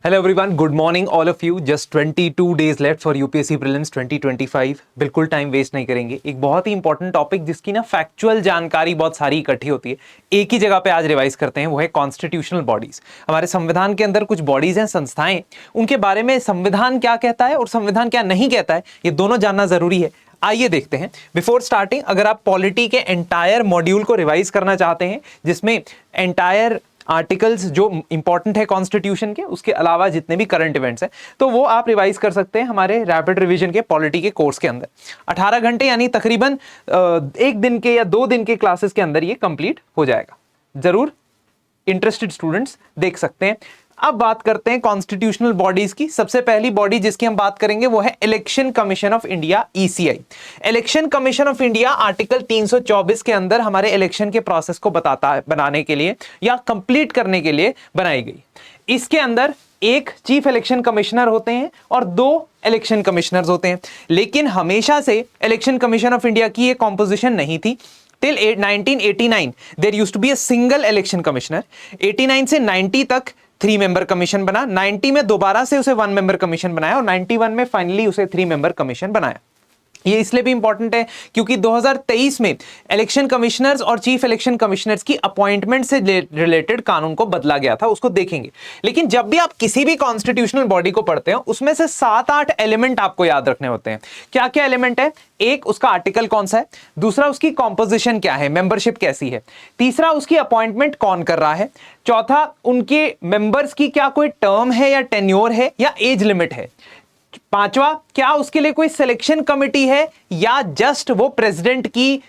Hello everyone, good morning all of you. Just 22 days left for UPSC prelims 2025। बिल्कुल time waste नहीं करेंगे। एक बहुत ही इंपॉर्टेंट टॉपिक जिसकी ना फैक्चुअल जानकारी बहुत सारी इकट्ठी होती है, एक ही जगह पे आज रिवाइज करते हैं। वो है कॉन्स्टिट्यूशनल बॉडीज। हमारे संविधान के अंदर कुछ बॉडीज हैं, संस्थाएं, उनके बारे में संविधान क्या कहता है और संविधान क्या नहीं कहता है, ये दोनों जानना जरूरी है। आइए देखते हैं। बिफोर स्टार्टिंग, अगर आप पॉलिटी के एंटायर मॉड्यूल को रिवाइज करना चाहते हैं, जिसमें एंटायर आर्टिकल्स जो इंपॉर्टेंट है कॉन्स्टिट्यूशन के, उसके अलावा जितने भी करंट इवेंट्स हैं, तो वो आप रिवाइज कर सकते हैं हमारे रैपिड रिवीजन के पॉलिटी के कोर्स के अंदर। 18 घंटे यानी तकरीबन एक दिन के या 2 दिन के क्लासेस के अंदर ये कंप्लीट हो जाएगा। जरूर इंटरेस्टेड स्टूडेंट्स देख सकते हैं। अब बात करते हैं कॉन्स्टिट्यूशनल बॉडीज की। सबसे पहली बॉडी जिसकी हम बात करेंगे वो है election commission of India, ECI. Election commission of India article 324 के अंदर हमारे इलेक्शन के प्रोसेस को बताता है, बनाने के लिए या कंप्लीट करने के लिए बनाई गई। इसके अंदर एक चीफ इलेक्शन कमिश्नर होते हैं और 2 इलेक्शन कमिश्नर्स होते हैं। लेकिन हमेशा से इलेक्शन कमीशन ऑफ इंडिया की ये कॉम्पोजिशन नहीं थी। Till 1989 there used to be a single election commissioner। 89 से 90 तक 3 मेंबर कमीशन बना, 90 में दोबारा से उसे 1 मेंबर कमीशन बनाया और 91 में फाइनली उसे 3 मेंबर कमीशन बनाया। ये इसलिए भी इंपॉर्टेंट है क्योंकि 2023 में इलेक्शन कमिश्नर्स और चीफ इलेक्शन कमिश्नर्स की अपॉइंटमेंट से रिलेटेड कानून को बदला गया था, उसको देखेंगे। लेकिन जब भी आप किसी भी कॉन्स्टिट्यूशनल बॉडी को पढ़ते हैं, उसमें से 7-8 एलिमेंट आपको याद रखने होते हैं। क्या क्या एलिमेंट है? एक, उसका आर्टिकल कौन सा है। दूसरा, उसकी कॉम्पोजिशन क्या है, मेंबरशिप कैसी है। तीसरा, उसकी अपॉइंटमेंट कौन कर रहा है। चौथा, उनके मेंबर्स की क्या कोई टर्म है या टेन्योर है या एज लिमिट है। पांचवा, क्या उसके लिए कोई सिलेक्शन कमिटी है या जस्ट वो प्रेसिडेंट की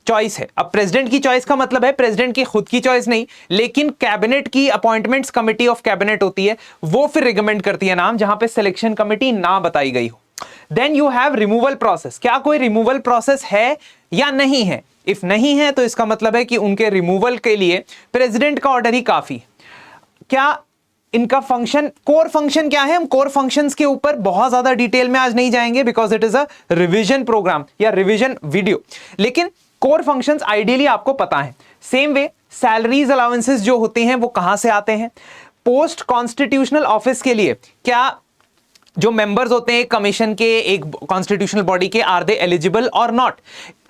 चॉइस है। अब प्रेसिडेंट की चॉइस का मतलब है प्रेसिडेंट की खुद की चॉइस नहीं, लेकिन कैबिनेट की अपॉइंटमेंट्स कमिटी ऑफ कैबिनेट होती है, वो फिर रिकमेंड करती है नाम, जहां पे सिलेक्शन कमिटी ना बताई गई हो। Then you have removal process. क्या कोई रिमूवल प्रोसेस है या नहीं है। इफ नहीं है तो इसका मतलब है कि उनके रिमूवल के लिए प्रेसिडेंट का ऑर्डर ही काफी। क्या इनका फंक्शन, कोर फंक्शन क्या है। हम कोर फंक्शंस के ऊपर बहुत ज्यादा डिटेल में आज नहीं जाएंगे because it is a revision programme या रिवीजन वीडियो, लेकिन कोर फंक्शंस आइडियली आपको पता है। सेम वे सैलरीज अलाउंसेस जो होते हैं वो कहां से आते हैं। पोस्ट कॉन्स्टिट्यूशनल ऑफिस के लिए क्या जो मेंबर्स होते हैं कमीशन के, एक कॉन्स्टिट्यूशनल बॉडी के, आर दे एलिजिबल और नॉट,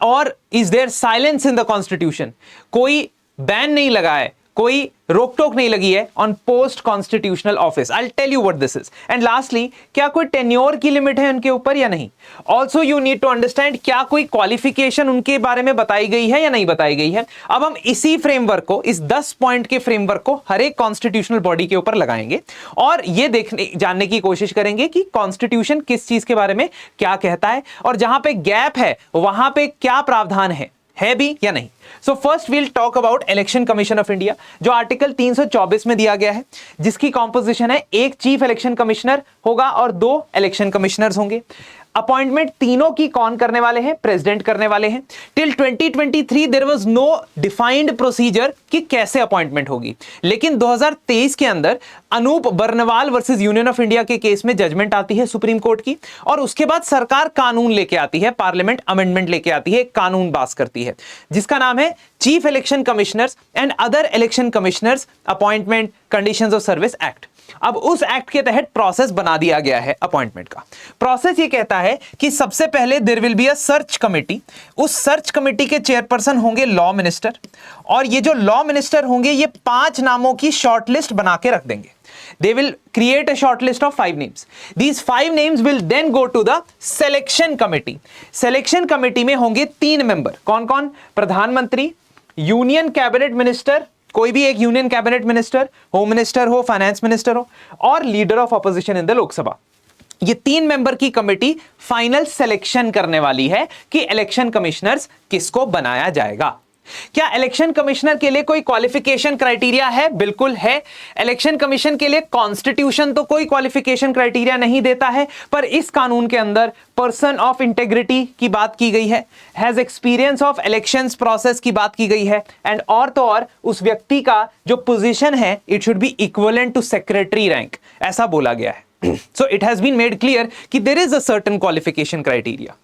और is there silence in the constitution. कोई बैन नहीं लगा है, कोई रोक टोक नहीं लगी है on post constitutional office. I will tell you what this is. And lastly, क्या कोई टेन्योर की लिमिट है उनके ऊपर या नहीं। Also you need to understand क्या कोई क्वालिफिकेशन उनके बारे में बताई गई है या नहीं बताई गई है। अब हम इसी फ्रेमवर्क को, इस 10 पॉइंट के फ्रेमवर्क को हर एक कॉन्स्टिट्यूशनल बॉडी के ऊपर लगाएंगे और ये जानने की कोशिश करेंगे कि कॉन्स्टिट्यूशन किस चीज के बारे में क्या कहता है और जहां पे गैप है वहां पे क्या प्रावधान है भी या नहीं। So first we'll talk about election commission of India, जो आर्टिकल 324 में दिया गया है, जिसकी कॉम्पोजिशन है एक चीफ इलेक्शन कमिश्नर होगा और 2 इलेक्शन कमिश्नर्स होंगे। अपॉइंटमेंट तीनों की कौन करने वाले हैं? प्रेसिडेंट करने वाले हैं। Till 2023 there was no defined procedure कि कैसे अपॉइंटमेंट होगी, लेकिन 2023 के अंदर Anoop Barnwal versus union of India के केस में जजमेंट आती है सुप्रीम कोर्ट की, और उसके बाद सरकार कानून लेके आती है, पार्लियामेंट अमेंडमेंट लेके आती है, कानून पास करती है जिसका नाम है chief election commissioners and other election commissioners appointment conditions of service act. अब उस एक्ट के तहत प्रोसेस बना दिया गया है अपॉइंटमेंट का। प्रोसेस ये कहता है कि सबसे पहले there will be a search committee. उस सर्च कमिटी के चेयरपर्सन होंगे लॉ मिनिस्टर, और ये जो लॉ मिनिस्टर होंगे ये 5 नामों की शॉर्टलिस्ट बना के रख देंगे। They will create a short list of 5 names. These 5 names will then go to the selection committee. Selection committee में होंगे 3 मेंबर। कौन कौन? प्रधानमंत्री, यूनियन कैबिनेट मिनिस्टर, कोई भी एक union cabinet minister, home minister हो, फाइनेंस मिनिस्टर हो, और leader of opposition in the Lok Sabha. ये 3 मेंबर की कमिटी फाइनल सिलेक्शन करने वाली है कि इलेक्शन कमिश्नर्स किसको बनाया जाएगा। क्या इलेक्शन कमिश्नर के लिए कोई क्वालिफिकेशन क्राइटेरिया है? बिल्कुल है। इलेक्शन कमीशन के लिए कॉन्स्टिट्यूशन तो कोई क्वालिफिकेशन क्राइटेरिया नहीं देता है, पर इस कानून के अंदर पर्सन ऑफ इंटेग्रिटी की बात की गई है, has experience of elections process की बात की गई है, एंड और तो और उस व्यक्ति का जो पोजीशन है it should be equivalent to secretary rank, ऐसा बोला गया है। So it has been made clear कि there is a certain qualification criteria.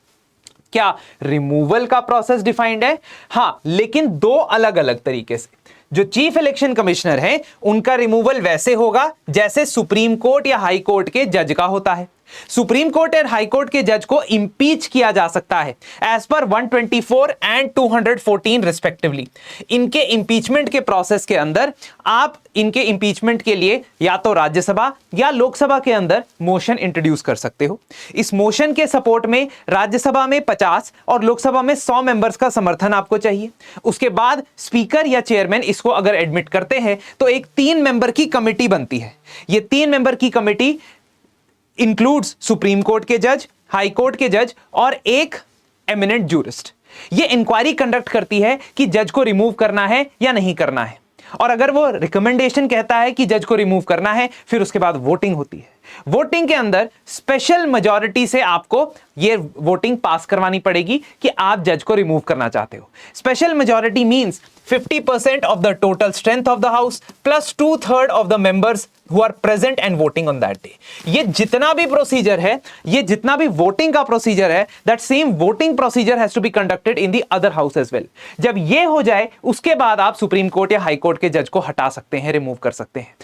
क्या रिमूवल का प्रोसेस डिफाइंड है? हां, लेकिन 2 अलग अलग तरीके से। जो चीफ इलेक्शन कमिश्नर है उनका रिमूवल वैसे होगा जैसे सुप्रीम कोर्ट या हाई कोर्ट के जज का होता है। सुप्रीम कोर्ट और हाई कोर्ट के जज को इंपीच किया जा सकता है एज पर 124 एंड 214 रिस्पेक्टिवली। इनके इंपीचमेंट के प्रोसेस के अंदर आप इनके इंपीचमेंट के लिए या तो राज्यसभा या लोकसभा के अंदर मोशन इंट्रोड्यूस कर सकते हो। इस मोशन के सपोर्ट में राज्यसभा में 50 और लोकसभा में 100 मेंबर्स का समर्थन आपको चाहिए। उसके बाद स्पीकर या चेयरमैन इसको अगर एडमिट करते हैं तो एक 3 मेंबर की कमिटी बनती है। ये 3 मेंबर की कमिटी इंक्लूड्स सुप्रीम कोर्ट के जज, हाई कोर्ट के जज और एक एमिनेंट जूरिस्ट। ये इंक्वायरी कंडक्ट करती है कि जज को रिमूव करना है या नहीं करना है, और अगर वो रिकमेंडेशन कहता है कि जज को रिमूव करना है फिर उसके बाद वोटिंग होती है। वोटिंग के अंदर स्पेशल मेजॉरिटी से आपको ये वोटिंग पास करवानी पड़ेगी कि आप जज को रिमूव करना चाहते हो। Special majority means 50% of the total strength of the house plus 2/3 of the members who are present and voting on that day. ये जितना भी प्रोसीजर है, ये जितना भी वोटिंग का प्रोसीजर है, that same voting procedure has to be conducted in the other house as well. जब ये हो जाए उसके बाद आप सुप्रीम कोर्ट या हाई कोर्ट के जज को हटा सकते हैं, रिमूव कर सकते हैं।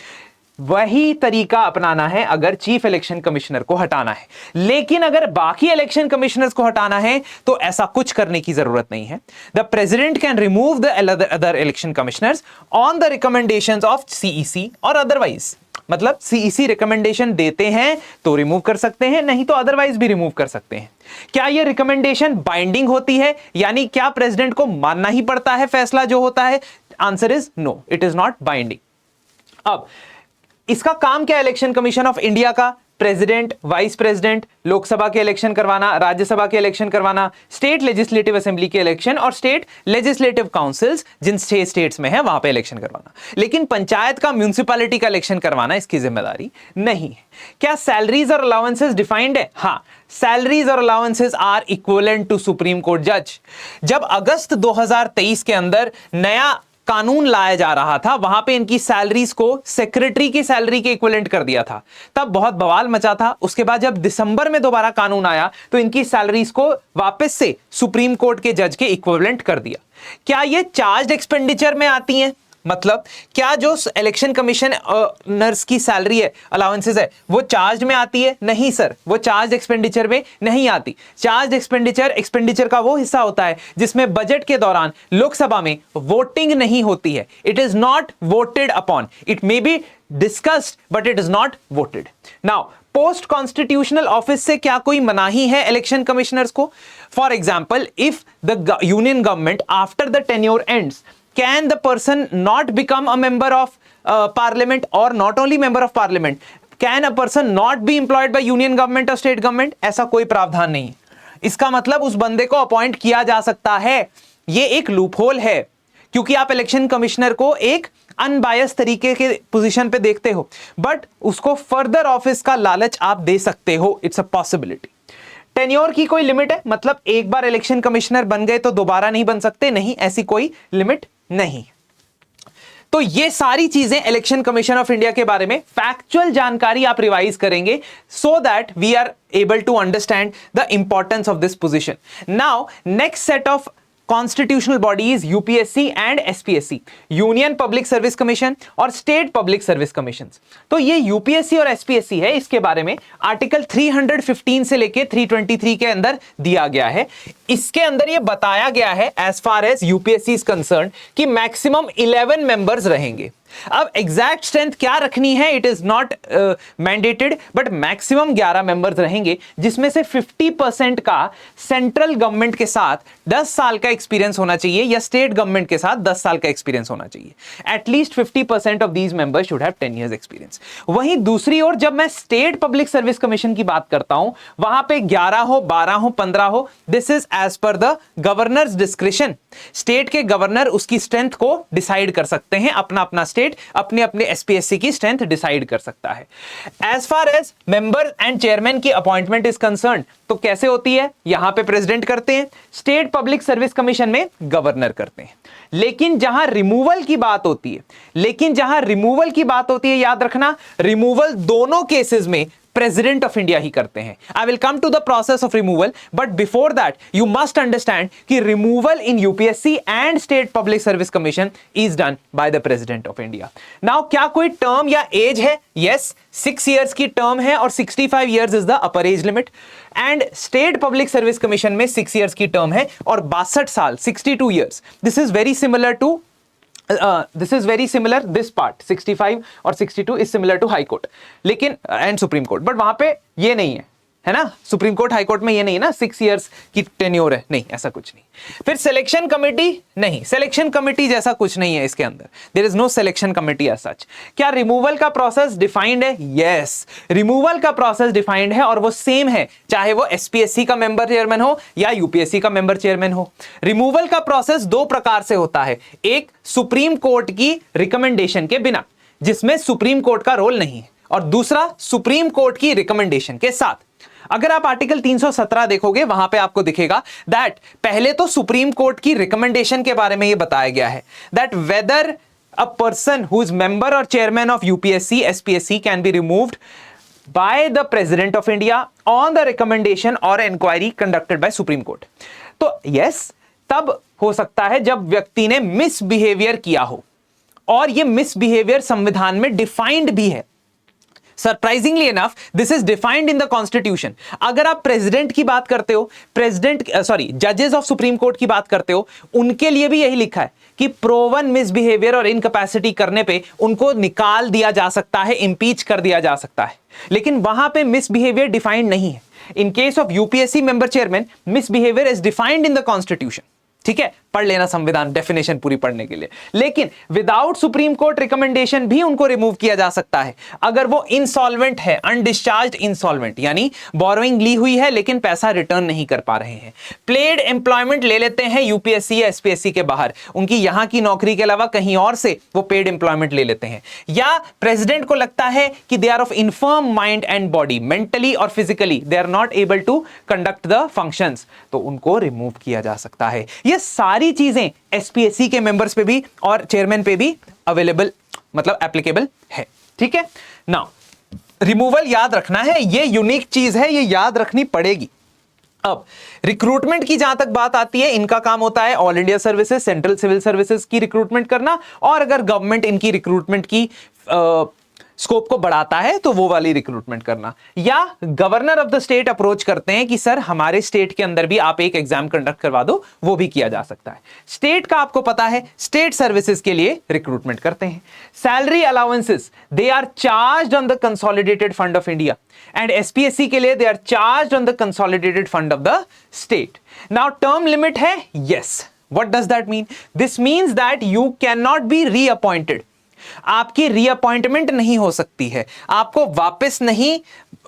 वही तरीका अपनाना है अगर चीफ इलेक्शन कमिश्नर को हटाना है। लेकिन अगर बाकी इलेक्शन कमिश्नर्स को हटाना है तो ऐसा कुछ करने की जरूरत नहीं है। The president can remove the other election commissioners on the recommendations of CEC और अदरवाइज। मतलब सीईसी रिकमेंडेशन देते हैं तो रिमूव कर सकते हैं, नहीं तो अदरवाइज भी रिमूव कर सकते हैं। क्या यह रिकमेंडेशन बाइंडिंग होती है, यानी क्या प्रेसिडेंट को मानना ही पड़ता है फैसला जो होता है? Answer is no, it is not binding. अब इसका काम क्या है इलेक्शन कमीशन ऑफ इंडिया का? प्रेसिडेंट, वाइस प्रेसिडेंट, लोकसभा के इलेक्शन करवाना, राज्यसभा के इलेक्शन करवाना, स्टेट लेजिस्लेटिव असेंबली के इलेक्शन और स्टेट लेजिस्लेटिव काउंसिल्स जिन 6 स्टेट्स में है वहां पे इलेक्शन करवाना। लेकिन पंचायत का, म्यूनिसिपैलिटी का इलेक्शन करवाना इसकी जिम्मेदारी नहीं है। क्या सैलरीज और अलाउंसेस डिफाइंड है? हाँ, सैलरीज और allowances are equivalent to supreme court जज। जब अगस्त 2023 के अंदर नया कानून लाया जा रहा था, वहां पे इनकी सैलरीज को सेक्रेटरी की सैलरी के इक्विवेलेंट कर दिया था, तब बहुत बवाल मचा था। उसके बाद जब दिसंबर में दोबारा कानून आया तो इनकी सैलरीज को वापस से सुप्रीम कोर्ट के जज के इक्विवेलेंट कर दिया। क्या ये चार्ज एक्सपेंडिचर में आती हैं? मतलब क्या जो इलेक्शन कमिश्नर्स की सैलरी है, अलाउंसेस है, वो चार्ज में आती है? नहीं सर, वो चार्ज एक्सपेंडिचर में नहीं आती। चार्ज एक्सपेंडिचर का वो हिस्सा होता है जिसमें बजट के दौरान लोकसभा में वोटिंग नहीं होती है। It is not voted upon, it may be discussed but it is not voted. Now post constitutional office से क्या कोई मनाही है इलेक्शन कमिश्नर्स को? For example, if the union government after the tenure ends, can the person not become a member of parliament, or not only member of parliament, can a person not be employed by union government or state government? ऐसा कोई प्रावधान नहीं है। इसका मतलब उस बंदे को अपॉइंट किया जा सकता है। ये एक लूपहोल है, क्योंकि आप इलेक्शन कमिश्नर को एक अनबायस तरीके के पोजीशन पे देखते हो, बट उसको फर्दर ऑफिस का लालच आप दे सकते हो। It's a possibility. टेन्योर की कोई लिमिट है? मतलब एक बार इलेक्शन कमिश्नर बन गए तो दोबारा नहीं बन सकते? नहीं, ऐसी कोई लिमिट नहीं। तो ये सारी चीजें इलेक्शन कमीशन ऑफ इंडिया के बारे में फैक्चुअल जानकारी आप रिवाइज करेंगे, so that we are able to understand the importance of this position. Now next set of constitutional bodies UPSC and SPSC, union public service commission और state public service commission. तो ये UPSC और SPSC है, इसके बारे में article 315 से लेके 323 के अंदर दिया गया है। इसके अंदर ये बताया गया है as far as UPSC is concern कि मैक्सिमम 11 मेंबर्स रहेंगे। अब एग्जैक्ट स्ट्रेंथ क्या रखनी है, it is not mandated, but maximum 11 members रहेंगे, जिसमें से 50% का सेंट्रल गवर्नमेंट के साथ 10 साल का एक्सपीरियंस होना चाहिए या स्टेट गवर्नमेंट के साथ 10 साल का एक्सपीरियंस होना चाहिए। At least 50% of these members should have 10 years experience. वहीं दूसरी ओर जब मैं स्टेट पब्लिक सर्विस कमीशन की बात करता हूं, वहां पे 11 हो, 12 हो, 15 हो, this is as per the governor's discretion. State के गवर्नर उसकी स्ट्रेंथ को डिसाइड कर सकते हैं, अपना अपना स्टेट अपने अपने एसपीएससी की स्ट्रेंथ डिसाइड कर सकता है। As far as member and chairman की अपॉइंटमेंट इज कंसर्न, तो कैसे होती है? यहां पे प्रेसिडेंट करते हैं, स्टेट पब्लिक सर्विस कमीशन में गवर्नर करते हैं। लेकिन जहां रिमूवल की बात होती है, याद रखना, रिमूवल दोनों केसेस में प्रेसिडेंट ऑफ इंडिया ही करते हैं। I will come to the process of removal, but before that you must understand कि removal in UPSC and state public service commission is done by the president of India. Now क्या कोई term या as है? Yes, 6 years की term है और 65 years is the upper age limit. And state public service commission में 6 years की term है और 62 साल, 62 years। This is very similar to this part 65 और 62 is similar to high court, लेकिन एंड सुप्रीम कोर्ट, बट वहां पे ये नहीं है ना, सुप्रीम कोर्ट हाई कोर्ट में ये नहीं है ना 6 years की टेन्योर है, नहीं, ऐसा कुछ नहीं। फिर सिलेक्शन कमेटी, नहीं, सिलेक्शन कमेटी जैसा कुछ नहीं है इसके अंदर, there is no selection committee as such. क्या रिमूवल का प्रोसेस डिफाइंड है? यस, रिमूवल का प्रोसेस डिफाइंड है और वो सेम है चाहे वो एसपीएससी का मेंबर चेयरमैन हो या यूपीएससी का मेंबर चेयरमैन हो। रिमूवल का प्रोसेस 2 प्रकार से होता है, एक सुप्रीम कोर्ट की रिकमेंडेशन के बिना, जिसमें सुप्रीम कोर्ट का रोल नहीं है, और दूसरा सुप्रीम कोर्ट की रिकमेंडेशन के साथ। अगर आप आर्टिकल 317 देखोगे वहां पे आपको दिखेगा दैट पहले तो सुप्रीम कोर्ट की रिकमेंडेशन के बारे में यह बताया गया है that whether a person who is member और chairman of UPSC SPSC can be removed by the president of India on the recommendation और inquiry conducted by supreme court. तो यस, तब हो सकता है जब व्यक्ति ने मिसबिहेवियर किया हो, और यह मिसबिहेवियर संविधान में डिफाइंड भी है। Surprisingly enough this is defined in the constitution. अगर आप प्रेसिडेंट की बात करते हो, जजेस ऑफ सुप्रीम कोर्ट की बात करते हो, उनके लिए भी यही लिखा है कि प्रोवन मिसबिहेवियर और इनकैपेसिटी करने पे उनको निकाल दिया जा सकता है, इंपीच कर दिया जा सकता है, लेकिन वहां पे मिसबिहेवियर डिफाइंड नहीं है। In case of UPSC member chairman, misbehaviour is defined in the constitution. ठीक है, पढ़ लेना संविधान डेफिनेशन पूरी पढ़ने के लिए। लेकिन विदाउट सुप्रीम कोर्ट रिकमेंडेशन भी उनको रिमूव किया जा सकता है अगर वो इंसॉल्वेंट है, अनडिस्चार्ज्ड इंसॉल्वेंट, यानी बोरोइंग ली हुई है लेकिन पैसा रिटर्न नहीं कर पा रहे हैं। प्लेड एम्प्लॉयमेंट ले लेते हैं यूपीएससी या एसपीएससी के बाहर, उनकी यहां की नौकरी के अलावा कहीं और से वो पेड एम्प्लॉयमेंट ले लेते हैं, या प्रेसिडेंट को लगता है कि they are of infirm mind and body, mentally और physically they are not able to conduct the functions, तो उनको रिमूव किया जा सकता है। ये सारी चीजें एसपीएससी के मेंबर्स पे भी और चेयरमैन पे भी अवेलेबल, मतलब एप्लीकेबल है। ठीक है, नाउ रिमूवल याद रखना है, ये यूनिक चीज है, ये याद रखनी पड़ेगी। अब रिक्रूटमेंट की जहां तक बात आती है, इनका काम होता है all India services, central civil services की रिक्रूटमेंट करना, और अगर गवर्नमेंट इनकी रिक्रूटमेंट की स्कोप को बढ़ाता है तो वो वाली रिक्रूटमेंट करना, या governor of the state approach करते हैं कि सर हमारे स्टेट के अंदर भी आप एक एग्जाम कंडक्ट करवा दो, वो भी किया जा सकता है। स्टेट का आपको पता है स्टेट सर्विसेज के लिए रिक्रूटमेंट करते हैं। Salary allowances they are charged on the consolidated fund of India, and SPSC के लिए they are charged on the consolidated fund of the state. Now term limit है, yes, what does that mean? This means that you can not be reappointed, आपकी reappointment नहीं हो सकती है, आपको वापस नहीं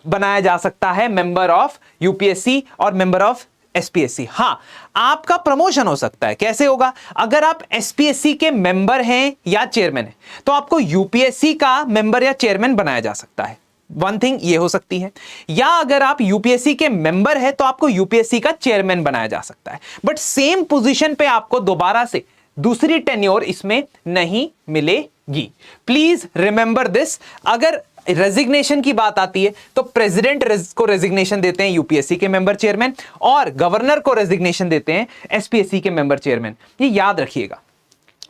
बनाया जा सकता है मेंबर ऑफ यूपीएससी और मेंबर ऑफ एसपीएससी। हां, आपका प्रमोशन हो सकता है। कैसे होगा? अगर आप एसपीएससी के मेंबर हैं या चेयरमैन हैं तो आपको यूपीएससी का मेंबर या चेयरमैन बनाया जा सकता है, वन थिंग ये हो सकती है, या अगर आप यूपीएससी के मेंबर हैं तो आपको यूपीएससी का चेयरमैन बनाया जा सकता है, बट सेम पोजीशन पे आपको दोबारा से दूसरी टेन्योर इसमें नहीं मिलेगी। Please remember this. अगर रेजिग्नेशन की बात आती है तो प्रेसिडेंट को रेजिग्नेशन देते हैं यूपीएससी के मेंबर चेयरमैन, और गवर्नर को रेजिग्नेशन देते हैं एसपीएससी के मेंबर चेयरमैन, ये याद रखिएगा।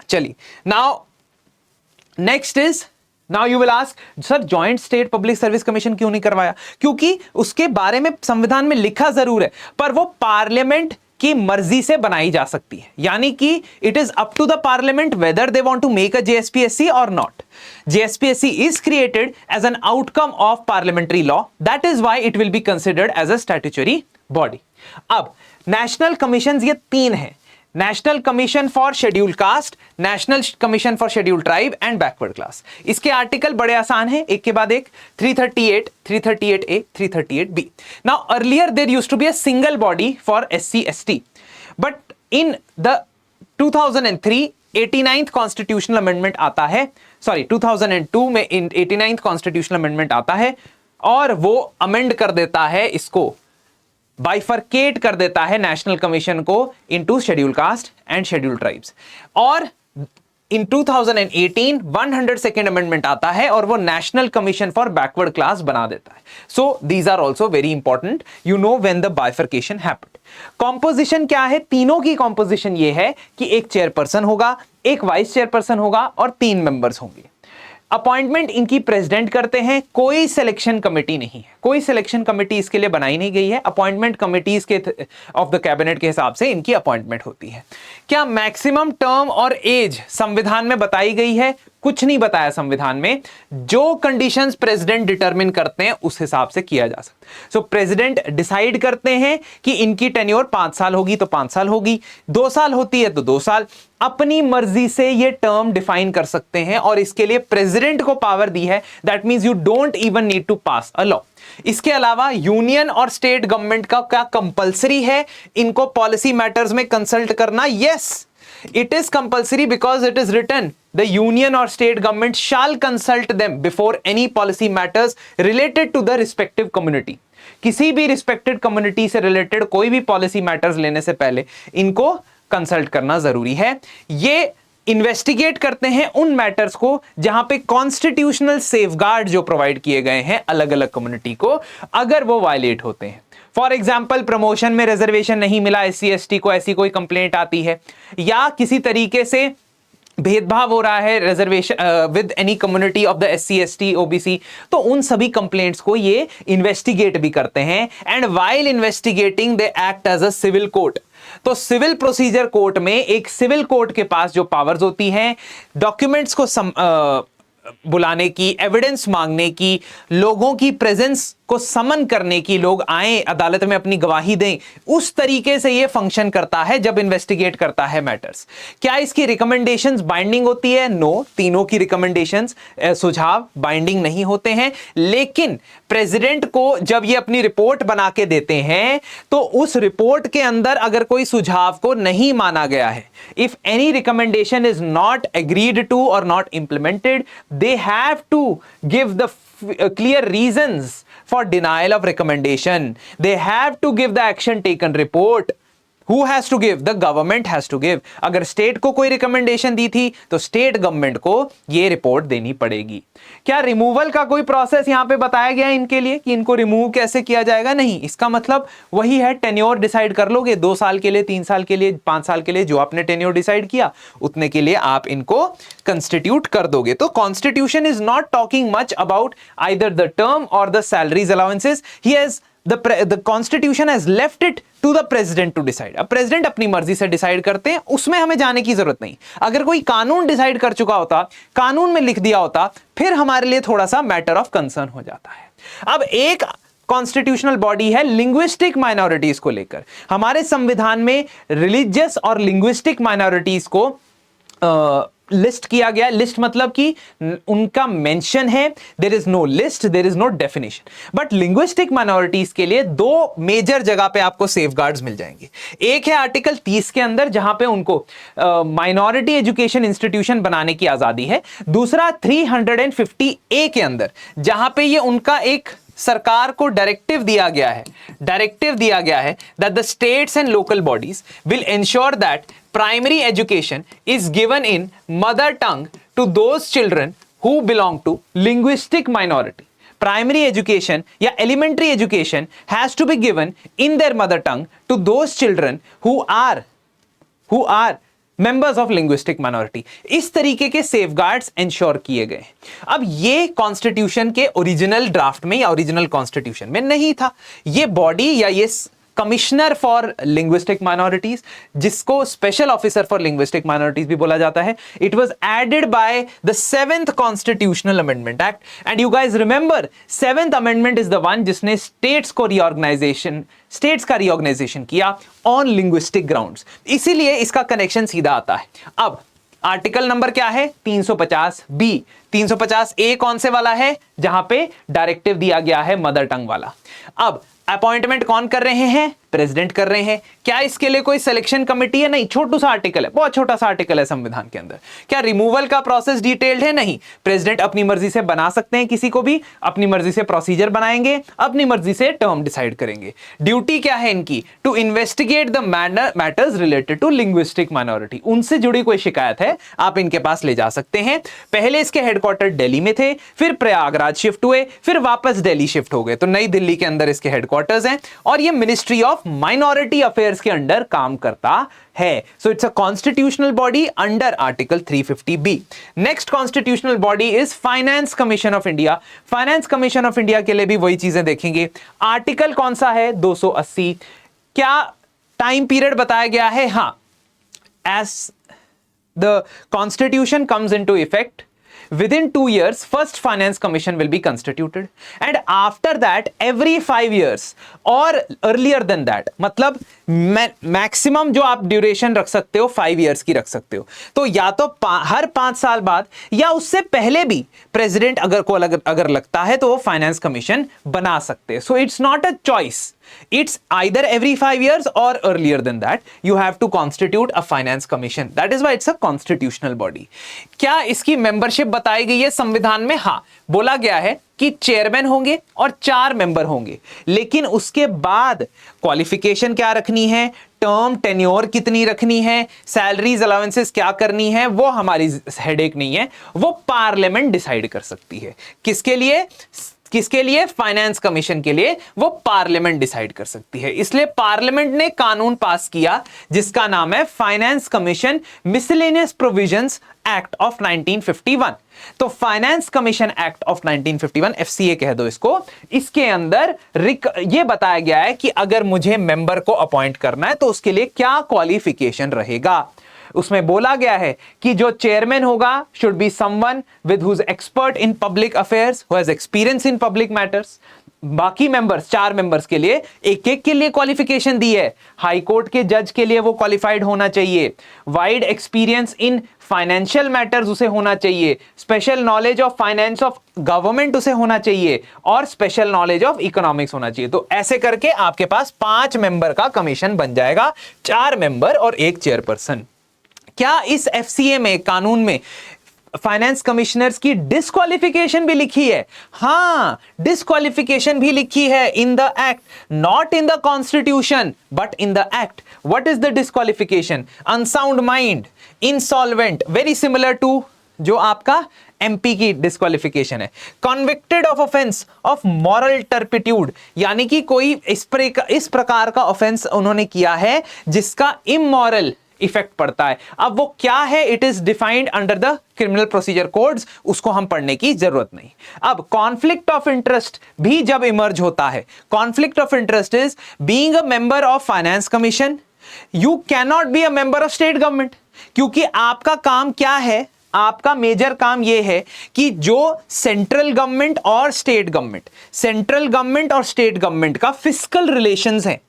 चलिए, now next is, now you will ask sir joint state public service commission क्यों नहीं करवाया? क्योंकि उसके बारे में संविधान में लिखा जरूर है, पर वो पार्लियामेंट की मर्जी से बनाई जा सकती है, यानी कि it is up to the parliament whether they want to make a JSPSC और not. JSPSC is created as an outcome of parliamentary law, that is why it will be considered as a statutory body. अब national commissions ये 3 हैं, national commission for schedule caste, national commission for schedule tribe and backward class. इसके article बड़े आसान हैं, एक के बाद एक, 338, 338A, 338B। Now earlier there used to be a single body for SC ST, but in the 2003 89th constitutional amendment आता है, सॉरी 2002 में 89th कॉन्स्टिट्यूशनल अमेंडमेंट आता है, और वो अमेंड कर देता है, इसको बाइफरकेट कर देता है नेशनल कमीशन को into schedule caste and schedule tribes. और इन 2018 102nd अमेंडमेंट आता है और वो national commission for backward class बना देता है। So these are also very important, you know when the bifurcation happened. Composition क्या है? तीनों की कॉम्पोजिशन ये है कि एक चेयरपर्सन होगा, एक वाइस चेयरपर्सन होगा और 3 मेंबर्स होंगे। अपॉइंटमेंट इनकी प्रेसिडेंट करते हैं, कोई सिलेक्शन कमेटी नहीं है, कोई सिलेक्शन कमेटी इसके लिए बनाई नहीं गई है। अपॉइंटमेंट कमिटीज के ऑफ द कैबिनेट के हिसाब से इनकी अपॉइंटमेंट होती है। क्या मैक्सिमम टर्म और एज संविधान में बताई गई है? कुछ नहीं बताया संविधान में। जो कंडीशंस प्रेसिडेंट डिटरमिन करते हैं उस हिसाब से किया जा सकता है। सो प्रेसिडेंट डिसाइड करते हैं कि इनकी टेन्योर 5 साल होगी तो 5 साल होगी, 2 साल होती है तो 2 साल, अपनी मर्जी से ये टर्म डिफाइन कर सकते हैं और इसके लिए प्रेसिडेंट को पावर दी है। That means you don't even need to pass a law. इसके अलावा यूनियन और स्टेट गवर्नमेंट का क्या कंपलसरी है इनको पॉलिसी मैटर्स में कंसल्ट करना? Yes, it is compulsory because it is written the union or state government shall consult them before any policy matters related to the respective community। किसी भी respected community से related कोई भी policy matters लेने से पहले इनको कंसल्ट करना जरूरी है। ये इन्वेस्टिगेट करते हैं उन मैटर्स को जहां पे कॉन्स्टिट्यूशनल सेफगार्ड जो प्रोवाइड किए गए हैं अलग अलग कम्युनिटी को, अगर वो वायलेट होते हैं। फॉर एग्जाम्पल, प्रमोशन में रिजर्वेशन नहीं मिला SC ST को, ऐसी कोई कंप्लेंट आती है, या किसी तरीके से भेदभाव हो रहा है reservation with any community of the SC ST OBC, तो उन सभी कंप्लेंट्स को ये इन्वेस्टिगेट भी करते हैं। And while investigating they act as a civil court. तो सिविल प्रोसीजर कोर्ट में एक सिविल कोर्ट के पास जो पावर्स होती हैं डॉक्यूमेंट्स को बुलाने की, एविडेंस मांगने की, लोगों की प्रेजेंस को समन करने की, लोग आए अदालत में अपनी गवाही दें, उस तरीके से ये फंक्शन करता है जब इन्वेस्टिगेट करता है मैटर्स। क्या इसकी रिकमेंडेशंस बाइंडिंग होती है? नो, तीनों की रिकमेंडेशंस सुझाव बाइंडिंग नहीं होते हैं। लेकिन प्रेसिडेंट को जब ये अपनी रिपोर्ट बना के देते हैं तो उस रिपोर्ट के अंदर अगर कोई सुझाव को नहीं माना गया है, if any recommendation is not agreed to और not implemented, they have to give the clear reasons for denial of recommendation. They have to give the action taken report. Who has to give? The government has to give. अगर state को कोई recommendation दी थी तो state government को ये report देनी पड़ेगी। क्या रिमूवल का कोई प्रोसेस यहां पे बताया गया है इनके लिए कि इनको रिमूव कैसे किया जाएगा? नहीं। इसका मतलब वही है, टेन्योर डिसाइड कर लोगे 2 साल के लिए, 3 साल के लिए, 5 साल के लिए, जो आपने टेन्योर डिसाइड किया उतने के लिए आप इनको कंस्टिट्यूट कर दोगे। तो constitution is not talking much about either the term और the salaries allowances. He has the constitution has left it to the president to decide। अब प्रेसिडेंट अपनी मर्जी से डिसाइड करते हैं, उसमें हमें जाने की जरूरत नहीं। अगर कोई कानून डिसाइड कर चुका होता, कानून में लिख दिया होता, फिर हमारे लिए थोड़ा सा मैटर ऑफ कंसर्न हो जाता है। अब एक कॉन्स्टिट्यूशनल बॉडी है लिंग्विस्टिक माइनॉरिटीज को लेकर। हमारे संविधान में रिलीजियस और लिंग्विस्टिक माइनॉरिटीज को लिस्ट किया गया। लिस्ट मतलब कि उनका मेंशन है, there is no list, there is no definition. But linguistic minorities के लिए 2 मेजर जगह पे आपको सेफगार्ड्स मिल जाएंगे। एक है आर्टिकल 30 के अंदर जहां पे उनको माइनॉरिटी एजुकेशन इंस्टीट्यूशन बनाने की आजादी है। दूसरा 350A के अंदर जहां पे ये उनका एक सरकार को डायरेक्टिव दिया गया है that the states and local bodies will ensure that primary education is given in mother tongue to those children who belong to linguistic minority। Primary education या elementary education has to be given in their mother tongue to those children who are members of linguistic minority. इस तरीके के safeguards ensure किए गए। अब ये constitution के original draft में या ओरिजिनल कॉन्स्टिट्यूशन में नहीं था। ये बॉडी या ये कमिश्नर फॉर लिंग्विस्टिक माइनॉरिटीज, जिसको special officer for linguistic minorities भी बोला जाता है, it was added by the 7th constitutional amendment act. And you guys remember 7th amendment is the one जिसने स्टेट्स का रिऑर्गेनाइजेशन किया ऑन लिंग्विस्टिक ग्राउंड्स। इसीलिए इसका कनेक्शन सीधा आता है। अब आर्टिकल नंबर क्या है? 350B। 350A कौन से वाला है? जहां पे डायरेक्टिव दिया गया है मदर टंग वाला। अब अपॉइंटमेंट कौन कर रहे हैं? प्रेसिडेंट कर रहे हैं। क्या इसके लिए कोई सिलेक्शन कमेटी है? नहीं, छोटू सा आर्टिकल है, बहुत छोटा सा आर्टिकल है संविधान के अंदर। क्या रिमूवल का प्रोसेस डिटेल्ड है? नहीं, प्रेसिडेंट अपनी मर्जी से बना सकते हैं, किसी को भी अपनी मर्जी से प्रोसीजर बनाएंगे, अपनी मर्जी से टर्म डिसाइड करेंगे। ड्यूटी क्या है इनकी? To investigate the matters related to linguistic minority. उनसे जुड़ी कोई शिकायत है आप इनके पास ले जा सकते हैं। पहले इसके हेडक्वार्टर दिल्ली में थे, फिर प्रयागराज शिफ्ट हुए, फिर वापस दिल्ली शिफ्ट हो गए, तो नई दिल्ली के अंदर इसके हेडक्वार्टर्स हैं और ये मिनिस्ट्री ऑफ माइनॉरिटी अफेयर्स के अंडर काम करता है। So it's a constitutional body under article 350B। Next constitutional body is finance commission of India. Finance commission of India के लिए भी वही चीजें देखेंगे। आर्टिकल कौन सा है? 280। क्या टाइम पीरियड बताया गया है? हां, as the constitution comes into effect, within 2 years first finance commission will be constituted and after that every 5 years or earlier than that, मतलब मैक्सिमम जो आप ड्यूरेशन रख सकते हो 5 years की रख सकते हो। तो या तो हर 5 साल बाद या उससे पहले भी प्रेसिडेंट अगर लगता है तो वो फाइनेंस कमीशन बना सकते हैं। So it's not a choice, it's either every 5 years or earlier than that you have to constitute a finance commission. That is why it's a constitutional body. क्या इसकी मेंबरशिप बताई गई है संविधान में? हाँ, बोला गया है कि चेयरमैन होंगे और 4 मेंबर होंगे, लेकिन उसके बाद क्वालिफिकेशन क्या रखनी है, टर्म टेन्योर कितनी रखनी है, सैलरीज अलाउंसेस क्या करनी है, वो हमारी हेडेक नहीं है, वो पार्लियामेंट डिसाइड कर सकती है। किसके लिए? किसके लिए? फाइनेंस कमीशन के लिए वो पार्लियामेंट डिसाइड कर सकती है। इसलिए पार्लियामेंट ने कानून पास किया जिसका नाम है finance commission miscellaneous provisions act of 1951। तो finance commission act of 1951, FCA कह दो इसको, इसके अंदर यह बताया गया है कि अगर मुझे मेंबर को अपॉइंट करना है तो उसके लिए क्या क्वालिफिकेशन रहेगा। उसमें बोला गया है कि जो चेयरमैन होगा should be someone with who is expert in public affairs, who has experience in public matters. बाकी मेंबर्स 4 मेंबर्स के लिए एक के लिए क्वालिफिकेशन दी है। हाई कोर्ट के जज के लिए वो क्वालिफाइड होना चाहिए, wide experience in financial matters उसे होना चाहिए, special knowledge of finance of government उसे होना चाहिए और स्पेशल नॉलेज ऑफ इकोनॉमिक्स होना चाहिए। तो ऐसे करके आपके पास 5 मेंबर का कमीशन बन जाएगा, 4 मेंबर और 1 चेयरपर्सन। क्या इस FCA में, कानून में फाइनेंस कमिश्नर्स की डिस्क्वालिफिकेशन भी लिखी है? हां, डिस्क्वालिफिकेशन भी लिखी है in the act, not in the constitution but in the act. What is the disqualification? Unsound mind, insolvent, very similar to जो आपका MP की डिस्क्वालिफिकेशन है। Convicted of offence of moral turpitude, यानी कि कोई इस प्रकार का ऑफेंस उन्होंने किया है जिसका इमोरल इफेक्ट पड़ता है। अब वो क्या है? It is defined under the criminal procedure codes, उसको हम पढ़ने की जरूरत नहीं। अब कॉन्फ्लिक्ट ऑफ इंटरेस्ट भी जब इमर्ज होता है, conflict of interest is being a member of finance commission, you can not be a member of state government, क्योंकि आपका काम क्या है? आपका मेजर काम यह है कि जो सेंट्रल गवर्नमेंट और स्टेट गवर्नमेंट का फिस्कल रिलेशंस है,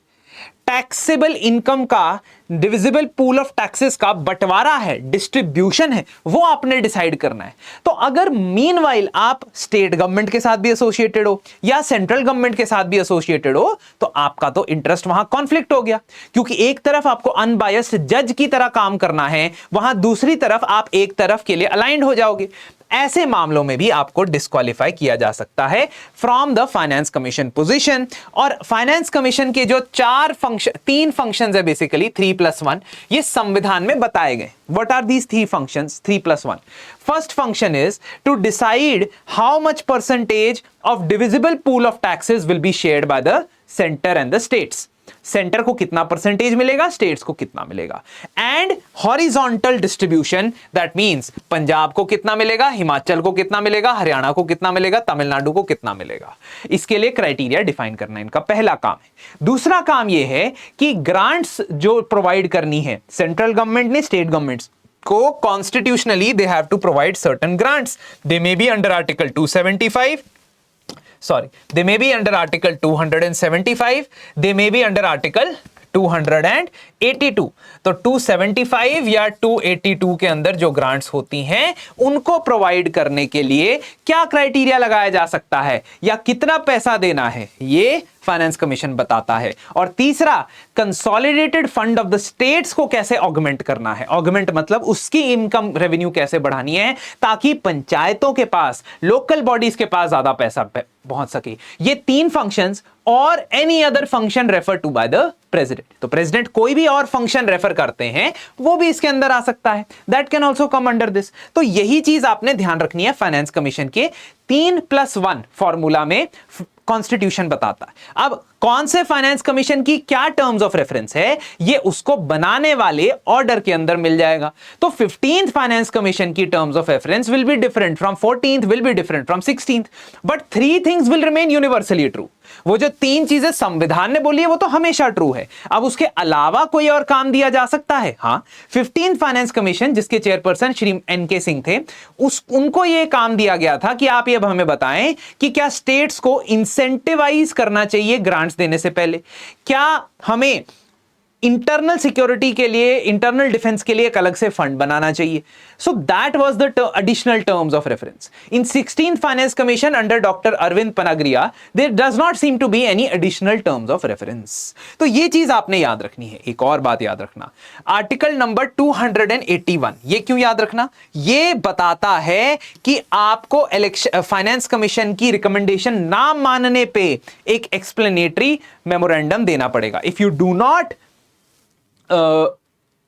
टैक्सेबल इनकम का, डिविजिबल पूल ऑफ टैक्सेस का बंटवारा है, डिस्ट्रीब्यूशन है, वो आपने डिसाइड करना है। तो अगर मीनवाइल आप स्टेट गवर्नमेंट के साथ भी एसोसिएटेड हो या सेंट्रल गवर्नमेंट के साथ भी एसोसिएटेड हो तो आपका तो इंटरेस्ट वहां कॉन्फ्लिक्ट हो गया, क्योंकि एक तरफ आपको अनबायस्ड जज की तरह काम करना है, वहां दूसरी तरफ आप एक तरफ के लिए अलाइंड हो जाओगे। ऐसे मामलों में भी आपको डिस्क्वालीफाई किया जा सकता है from the finance commission position. और फाइनेंस कमीशन के जो 3 फंक्शंस है, बेसिकली 3+1, ये संविधान में बताए गए। What are these 3 functions? 3+1। First function is to decide how much percentage of divisible pool of taxes will be shared by the centre and the states. Centre को कितना परसेंटेज मिलेगा, स्टेट्स को कितना मिलेगा। And horizontal distribution, that means Punjab को कितना मिलेगा, हिमाचल को कितना मिलेगा, हरियाणा को कितना मिलेगा, तमिलनाडु को कितना मिलेगा। इसके लिए क्राइटेरिया डिफाइन करना इनका पहला काम है। दूसरा काम यह है कि ग्रांट्स जो प्रोवाइड करनी है सेंट्रल गवर्नमेंट ने स्टेट गवर्नमेंट्स को, constitutionally they have to provide certain grants. They may be under article 275, they may be under article 275, they may be under article 282। तो 275 या 282 के अंदर जो ग्रांट्स होती हैं उनको प्रोवाइड करने के लिए क्या क्राइटेरिया लगाया जा सकता है या कितना पैसा देना है, ये फाइनेंस कमीशन बताता है। और तीसरा, consolidated fund of the states को कैसे ऑगमेंट करना है। ऑगमेंट मतलब उसकी इनकम रेवेन्यू कैसे बढ़ानी है ताकि पंचायतों के पास, लोकल बॉडीज के पास ज्यादा पैसा पहुंच सके। ये 3 फंक्शंस और any other function refer to by the president. तो प्रेसिडेंट कोई भी और फंक्शन रेफर करते हैं वो भी इसके अंदर आ सकता है, that can also come under this. तो यही चीज आपने ध्यान रखनी है फाइनेंस कमीशन के 3+1 फॉर्मूला में कॉन्स्टिट्यूशन बताता है। अब कौन से फाइनेंस कमीशन की क्या टर्म्स ऑफ रेफरेंस है ये उसको बनाने वाले ऑर्डर के अंदर मिल जाएगा। तो 15th फाइनेंस कमीशन की terms of reference will be different from 14th, will be different from 16th, but 3 things will remain universally true. वो जो 3 चीजें संविधान ने बोली है वो तो हमेशा ट्रू है। अब उसके अलावा कोई और काम दिया जा सकता है। हाँ, 15th फाइनेंस कमीशन जिसके चेयरपर्सन श्री NK सिंह थे, उनको ये काम दिया गया था कि आप ये अब हमें बताएं कि क्या स्टेट्स को इंसेंटिवाइज करना चाहिए ग्रांट्स देने से पहले, क्या हमें इंटरनल सिक्योरिटी के लिए, इंटरनल डिफेंस के लिए एक अलग से फंड बनाना चाहिए। So that was the additional terms of reference in 16th finance commission under doctor Arvind Panagariya. There does not seem to be any additional terms of reference. तो ये चीज आपने याद रखनी है। एक और बात याद रखना, आर्टिकल नंबर 281, ये क्यों याद रखना, ये बताता है कि आपको फाइनेंस कमीशन की रिकमेंडेशन ना मानने पे एक एक्सप्लेनेटरी मेमोरेंडम देना पड़ेगा। If you do not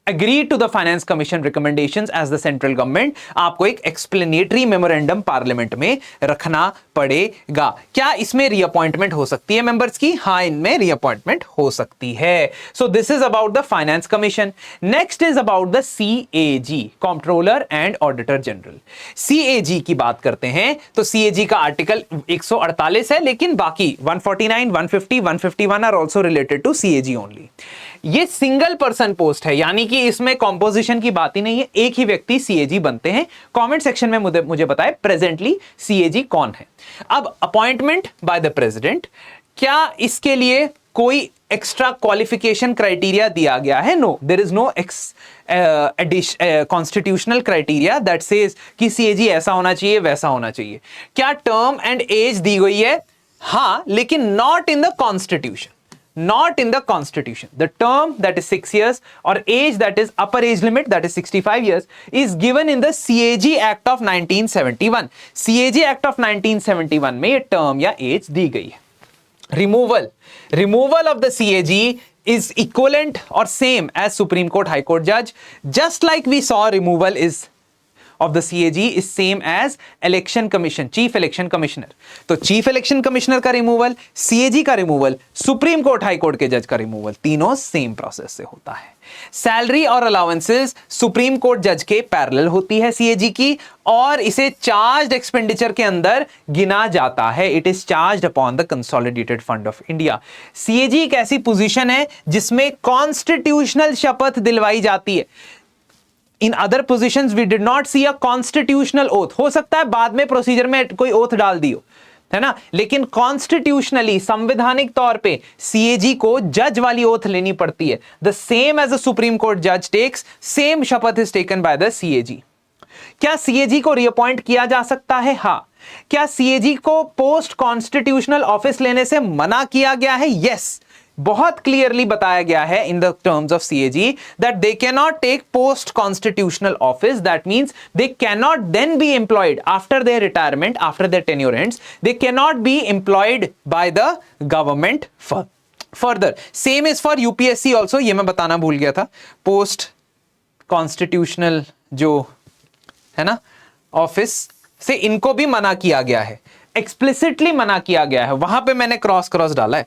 agree to the finance commission recommendations as the central government, आपको एक एक्सप्लेनेटरी मेमोरेंडम पार्लियामेंट में रखना पड़ेगा। क्या इसमें रीअपॉइंटमेंट हो सकती है मेंबर्स की? हाँ, इनमें रीअपॉइंटमेंट हो सकती है। So this is about the finance commission. Next is about the CAG, controller and auditor general. CAG की बात करते हैं तो CAG का आर्टिकल 148 है, लेकिन बाकी 149, 150, 151 are also related to CAG only. ये सिंगल पर्सन पोस्ट है, यानी कि इसमें कॉम्पोजिशन की बात ही नहीं है, एक ही व्यक्ति CAG बनते हैं। कमेंट सेक्शन में मुझे बताएं प्रेजेंटली CAG कौन है। अब अपॉइंटमेंट बाय द प्रेसिडेंट, क्या इसके लिए कोई एक्स्ट्रा क्वालिफिकेशन क्राइटेरिया दिया गया है? No, there is no constitutional criteria that says कि CAG ऐसा होना चाहिए, वैसा होना चाहिए। क्या टर्म एंड एज दी गई है? हाँ, लेकिन not in the constitution, not in the constitution. The term that is 6 years or age that is upper age limit that is 65 years is given in the CAG Act of 1971. CAG Act of 1971 में ये term या age दी गई है। Removal of the CAG is equivalent or same as Supreme Court High Court judge, just like we saw removal is of the CAG is same as election commission, chief election commissioner। तो chief election commissioner का removal, CAG का removal, supreme court high court के जज का removal, तीनों same process से होता है। सैलरी और अलाउंसेस सुप्रीम कोर्ट जज के पैरेलल होती है CAG की, और इसे चार्ज्ड एक्सपेंडिचर के अंदर गिना जाता है। It is charged upon the consolidated fund of India. CAG एक ऐसी पोजीशन है जिसमें कॉन्स्टिट्यूशनल शपथ दिलवाई जाती है। In other positions we did not see a constitutional oath. हो सकता है बाद में प्रोसीजर में कोई ओथ डाल दियो, है ना, लेकिन कॉन्स्टिट्यूशनली, संवैधानिक तौर पे CAG को जज वाली ओथ लेनी पड़ती है। The same as a supreme court जज टेक्स, सेम शपथ is taken by the CAG। क्या CAG को रीअपॉइंट किया जा सकता है? हाँ। क्या CAG को पोस्ट कॉन्स्टिट्यूशनल ऑफिस लेने से मना किया गया है? यस, बहुत क्लियरली बताया गया है in the terms of CAG that they cannot take post constitutional office. That means they cannot then be employed after their retirement, after their tenure ends. They cannot be employed by the government further. Same is for UPSC also. ये मैं बताना भूल गया था। Post constitutional जो है ना office से इनको भी मना किया गया है, एक्सप्लिसिटली मना किया गया है। वहां पे मैंने क्रॉस डाला है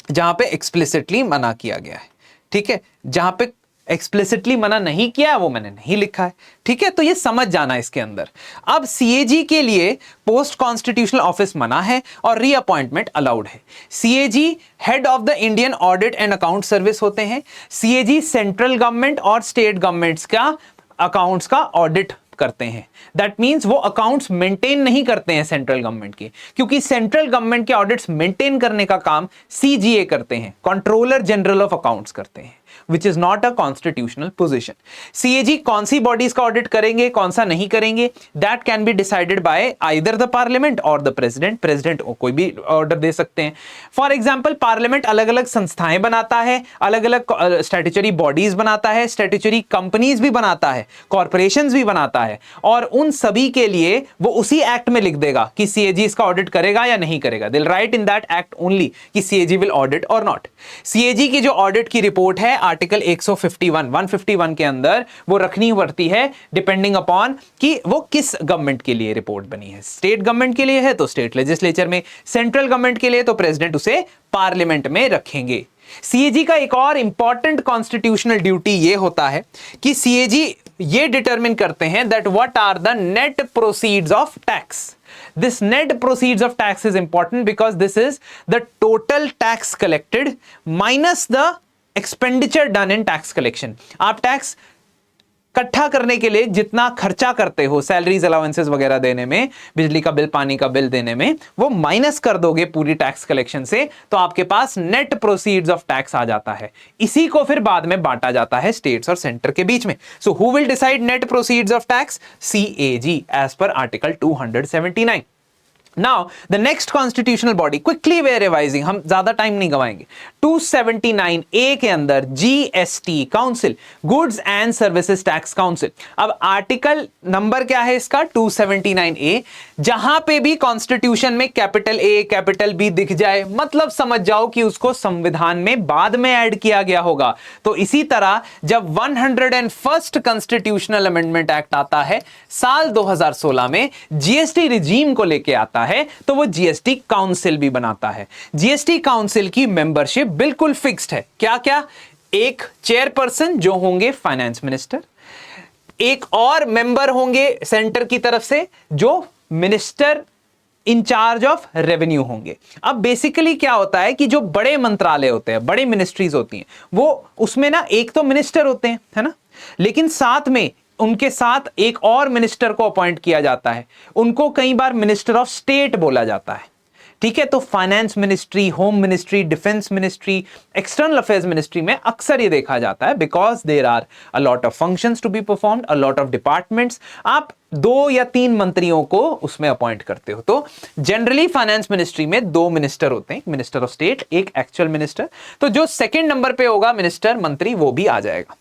जहां पे एक्सप्लिसिटली मना किया गया है, ठीक है। जहां पे एक्सप्लिसिटली मना नहीं किया है वो मैंने नहीं लिखा है, ठीक है। तो ये समझ जाना इसके अंदर। अब CAG के लिए पोस्ट कॉन्स्टिट्यूशनल ऑफिस मना है और रीअपॉइंटमेंट अलाउड है। CAG head of the Indian audit and account service होते हैं। CAG सेंट्रल गवर्नमेंट और स्टेट गवर्नमेंट्स का अकाउंट्स का ऑडिट करते हैं। दैट मींस वो अकाउंट्स मेंटेन नहीं करते हैं सेंट्रल गवर्नमेंट के, क्योंकि सेंट्रल गवर्नमेंट के ऑडिट्स मेंटेन करने का काम CGA करते हैं, कंट्रोलर जनरल ऑफ अकाउंट्स करते हैं। Which is not a constitutional position. CAG कौन सी बॉडीज का ऑडिट करेंगे, कौन सा नहीं करेंगे, that can be decided by either the parliament और द प्रेसिडेंट। प्रेसिडेंट कोई भी ऑर्डर दे सकते हैं। फॉर एग्जाम्पल पार्लियामेंट अलग अलग संस्थाएं बनाता है, अलग अलग स्टैट्यूटरी बॉडीज बनाता है, स्टैट्यूटरी कंपनीज भी बनाता है, कॉर्पोरेशंस भी बनाता है, और उन सभी के लिए वो उसी एक्ट में लिख देगा कि सीएजी इसका ऑडिट करेगा या नहीं करेगा। They will write in that act only कि सीएजी विल ऑडिट और नॉट। सीएजी की जो ऑडिट की रिपोर्ट है आर्टिकल 151 के अंदर वो रखनी पड़ती है, डिपेंडिंग अपॉन कि वो किस गवर्नमेंट के लिए रिपोर्ट बनी है। स्टेट गवर्नमेंट के लिए है तो स्टेट लेजिस्लेचर में, सेंट्रल गवर्नमेंट के लिए तो प्रेसिडेंट उसे पार्लियामेंट में रखेंगे। सीएजी का एक और इंपॉर्टेंट कॉन्स्टिट्यूशनल ड्यूटी ये होता है कि सीएजी ये डिटरमिन करते हैं that what are the net proceeds of tax. This net proceeds of tax is important because this is the total tax collected minus the expenditure done in tax collection. आप tax इकट्ठा करने के लिए जितना खर्चा करते हो, सैलरीज अलाउंसेस वगैरह देने में, बिजली का बिल, पानी का बिल देने में, वो माइनस कर दोगे पूरी टैक्स कलेक्शन से, तो आपके पास नेट प्रोसीड्स ऑफ टैक्स आ जाता है। इसी को फिर बाद में बांटा जाता है स्टेट्स और सेंटर के बीच में। So who will decide net proceeds of tax? CAG as per article 279। Now, the next constitutional body, quickly we are revising, हम ज्यादा टाइम नहीं गवाएंगे। 279A के अंदर GST council, goods and services tax council. अब article number क्या है इसका? 279A। जहां पे भी कॉन्स्टिट्यूशन में कैपिटल A कैपिटल B दिख जाए, मतलब समझ जाओ कि उसको संविधान में बाद में ऐड किया गया होगा। तो इसी तरह जब 101st कॉन्स्टिट्यूशनल अमेंडमेंट एक्ट आता है साल 2016 में, जीएसटी रिजीम को लेके आता है, तो वो जीएसटी काउंसिल भी बनाता है। जीएसटी काउंसिल की मेंबरशिप बिल्कुल फिक्स्ड है। क्या क्या? एक चेयरपर्सन जो होंगे फाइनेंस मिनिस्टर, एक और मेंबर होंगे सेंटर की तरफ से जो मिनिस्टर इंचार्ज ऑफ रेवेन्यू होंगे। अब बेसिकली क्या होता है कि जो बड़े मंत्रालय होते हैं, बड़े मिनिस्ट्रीज होती हैं, वो उसमें ना एक तो मिनिस्टर होते हैं, है ना, लेकिन साथ में उनके साथ एक और मिनिस्टर को अपॉइंट किया जाता है। उनको कई बार मिनिस्टर ऑफ स्टेट बोला जाता है। ठीक है, तो finance ministry, home ministry, defence ministry, external affairs ministry में अक्सर ये देखा जाता है, because there are a lot of functions to be performed, a lot of departments. आप 2 या 3 मंत्रियों को उसमें अपॉइंट करते हो। तो जनरली फाइनेंस मिनिस्ट्री में 2 मिनिस्टर होते हैं, मिनिस्टर ऑफ स्टेट, एक एक्चुअल मिनिस्टर। तो जो सेकेंड नंबर पे होगा मिनिस्टर, मंत्री, वो भी आ जाएगा।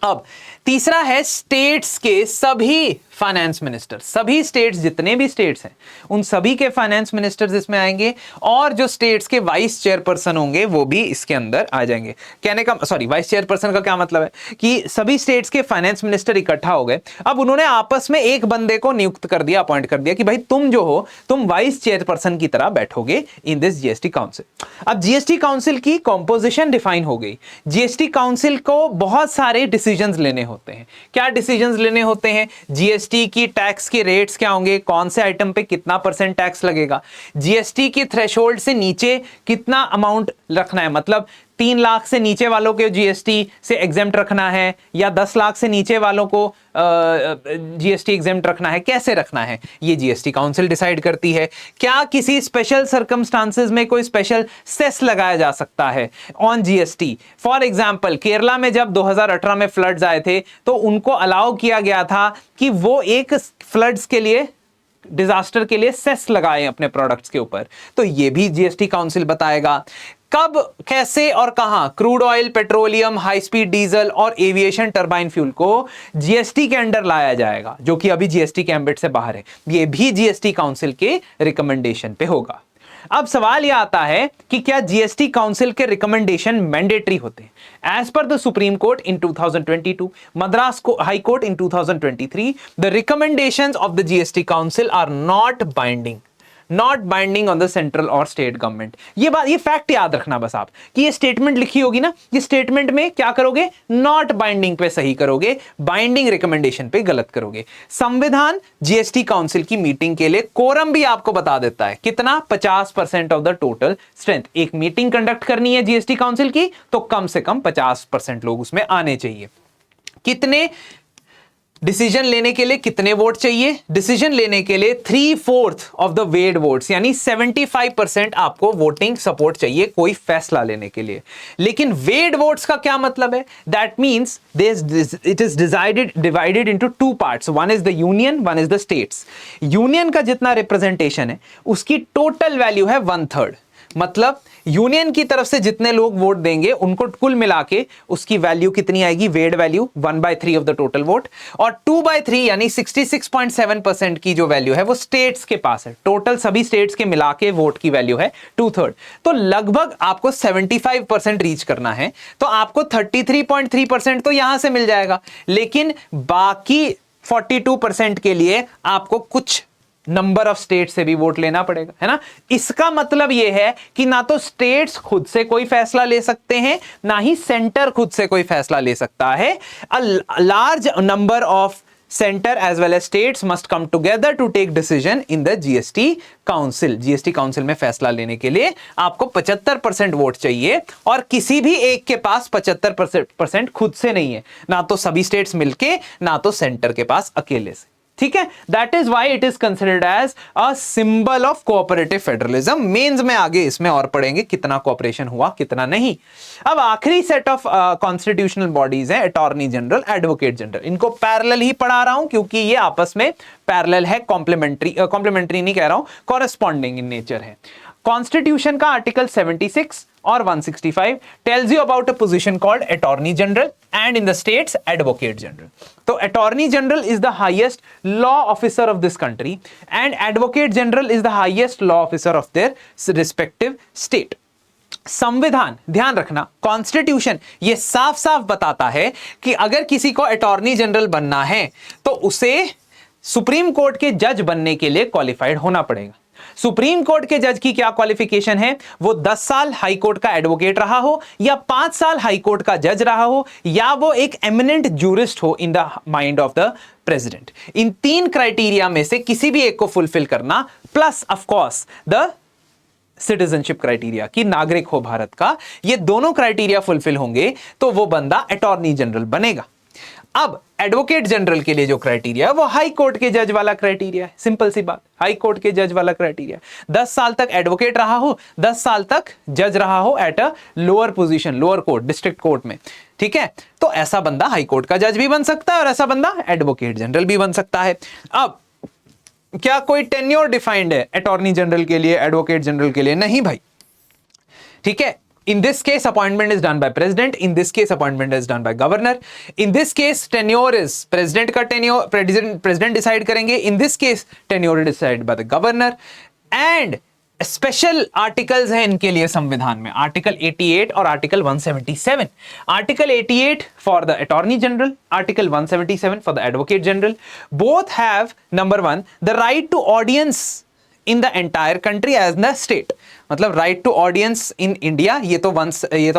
अब तीसरा है स्टेट्स के सभी फाइनेंस मिनिस्टर। सभी स्टेट्स, जितने भी स्टेट्स हैं, उन सभी के फाइनेंस मिनिस्टर्स इसमें आएंगे, और जो स्टेट्स के वाइस चेयरपर्सन होंगे वो भी इसके अंदर आ जाएंगे। कहने का सॉरी, वाइस चेयरपर्सन का क्या मतलब है कि सभी स्टेट्स के फाइनेंस मिनिस्टर इकट्ठा हो गए। अब उन्होंने आपस में एक बंदे को नियुक्त कर दिया, अपॉइंट कर दिया कि भाई तुम जो हो, तुम वाइस चेयरपर्सन की तरह बैठोगे इन दिस जीएसटी काउंसिल। अब जीएसटी काउंसिल की कॉम्पोजिशन डिफाइन हो गई। जीएसटी काउंसिल को बहुत सारे डिसीजंस लेने होते हैं। क्या डिसीजंस लेने होते हैं? जीएसटी की टैक्स के रेट्स क्या होंगे, कौन से आइटम पे कितना % टैक्स लगेगा, जीएसटी की थ्रेशोल्ड से नीचे कितना अमाउंट रखना है, मतलब 3 लाख से नीचे वालों को जीएसटी से एग्जेम्प्ट रखना है या 10 लाख से नीचे वालों को जीएसटी एग्जेम्प्ट रखना है, कैसे रखना है, ये जीएसटी काउंसिल डिसाइड करती है। क्या किसी स्पेशल सर्कमस्टांसेस में कोई स्पेशल सेस लगाया जा सकता है on GST? For example Kerala में जब 2018 में फ्लड्स आए थे तो उनको अलाउ किया गया था कि वो एक फ्लड्स के लिए, डिजास्टर के लिए सेस लगाए अपने प्रोडक्ट्स के ऊपर, तो ये भी जीएसटी काउंसिल बताएगा। कब, कैसे और कहां crude oil, petroleum, high speed diesel और एविएशन टरबाइन फ्यूल को जीएसटी के अंडर लाया जाएगा, जो कि अभी जीएसटी के एम्बिट से बाहर है, ये भी जीएसटी काउंसिल के रिकमेंडेशन पे होगा। अब सवाल यह आता है कि क्या जीएसटी काउंसिल के रिकमेंडेशन मैंडेटरी होते हैं? As per the supreme court in 2022, Madras high court in 2023, the recommendations of the GST council are not binding on the central और स्टेट गवर्नमेंट। ये बात, ये फैक्ट याद रखना बस आप, कि ये स्टेटमेंट लिखी होगी ना, ये स्टेटमेंट में क्या करोगे? नॉट बाइंडिंग पे सही करोगे, बाइंडिंग रिकमेंडेशन पे गलत करोगे। संविधान जीएसटी काउंसिल की मीटिंग के लिए कोरम भी आपको बता देता है, कितना? 50% ऑफ द टोटल स्ट्रेंथ। एक मीटिंग कंडक्ट करनी है जीएसटी काउंसिल की, तो कम से कम 50% लोग उसमें आने चाहिए। कितने डिसीजन लेने के लिए कितने वोट चाहिए? डिसीजन लेने के लिए 3/4 ऑफ द वेड वोट्स, यानी 75% आपको वोटिंग सपोर्ट चाहिए कोई फैसला लेने के लिए। लेकिन वेड वोट्स का क्या मतलब है? That means it is divided into two parts, one is the union, one is the states. Union का जितना रिप्रेजेंटेशन है उसकी टोटल वैल्यू है 1/3, मतलब यूनियन की तरफ से जितने लोग वोट देंगे उनको कुल मिला के उसकी वैल्यू कितनी आएगी? Weighted value 1/3 of the total vote, और 2/3 यानी 66.7% की जो वैल्यू है वो स्टेट्स के पास है। टोटल सभी स्टेट्स के मिला के वोट की वैल्यू है 2/3। तो लगभग आपको 75% रीच करना है, तो आपको 33.3% तो यहां से मिल जाएगा, लेकिन बाकी 42% के लिए आपको कुछ नंबर ऑफ स्टेट से भी वोट लेना पड़ेगा, है ना। इसका मतलब यह है कि ना तो स्टेट्स खुद से कोई फैसला ले सकते हैं, ना ही सेंटर खुद से कोई फैसला ले सकता है। A large number of centre as well as states must come together to take decision in the GST council. GST council में फैसला लेने के लिए आपको 75% वोट चाहिए, और किसी भी एक के पास 75% खुद से नहीं है, ना तो सभी स्टेट्स मिलके, ना तो सेंटर के पास अकेले से। ठीक है, that is why it is considered as a symbol of cooperative federalism. Mains में आगे इसमें और पढ़ेंगे कितना कोऑपरेशन हुआ कितना नहीं। अब आखिरी सेट ऑफ कॉन्स्टिट्यूशनल बॉडीज है अटॉर्नी जनरल, एडवोकेट जनरल। इनको पैरेलल ही पढ़ा रहा हूं क्योंकि ये आपस में पैरेलल है, कॉम्प्लीमेंट्री नहीं कह रहा हूं, कॉरेस्पॉन्डिंग इन नेचर है। कॉन्स्टिट्यूशन का आर्टिकल 76 और 165 tells you about a position called attorney general, and in the states advocate general. तो attorney general is the highest law officer of this country and advocate general is the highest law officer of their respective state. संविधान, ध्यान रखना, constitution ये साफ साफ बताता है कि अगर किसी को अटॉर्नी जनरल बनना है तो उसे सुप्रीम कोर्ट के जज बनने के लिए क्वालिफाइड होना पड़ेगा। सुप्रीम कोर्ट के जज की क्या क्वालिफिकेशन है? वो 10 साल हाई कोर्ट का एडवोकेट रहा हो, या 5 साल हाई कोर्ट का जज रहा हो, या वो एक एमिनेंट जूरिस्ट हो in the mind of the president. In 3 criteria में से किसी भी एक को फुलफिल करना, plus of course the citizenship criteria कि नागरिक हो भारत का, ये दोनों क्राइटेरिया फुलफिल होंगे तो वो बंदा अटॉर्नी जनरल बनेगा। अब एडवोकेट जनरल के लिए जो क्राइटेरिया है वो हाई कोर्ट के जज वाला क्राइटेरिया है। सिंपल सी बात, हाई कोर्ट के जज वाला क्राइटेरिया। 10 साल तक एडवोकेट रहा हो, 10 साल तक जज रहा हो at a lower position, lower court, district court में, ठीक है, तो ऐसा बंदा हाई कोर्ट का जज भी बन सकता है और ऐसा बंदा एडवोकेट जनरल भी बन सकता है। अब क्या कोई टेन्योर डिफाइंड है अटॉर्नी जनरल के लिए, एडवोकेट जनरल के लिए? नहीं भाई, ठीक है। In this case, appointment is done by president. In this case, appointment is done by governor. In this case, tenure is president का tenure, president decide करेंगे. In this case, tenure is decided by the governor. And special articles हैं इनके लिए संविधान में, article 88 और article 177। Article 88 for the attorney general, article 177 for the advocate general. Both have number 1 the right to audience in the entire country as the state, मतलब right to audience in India, ये तो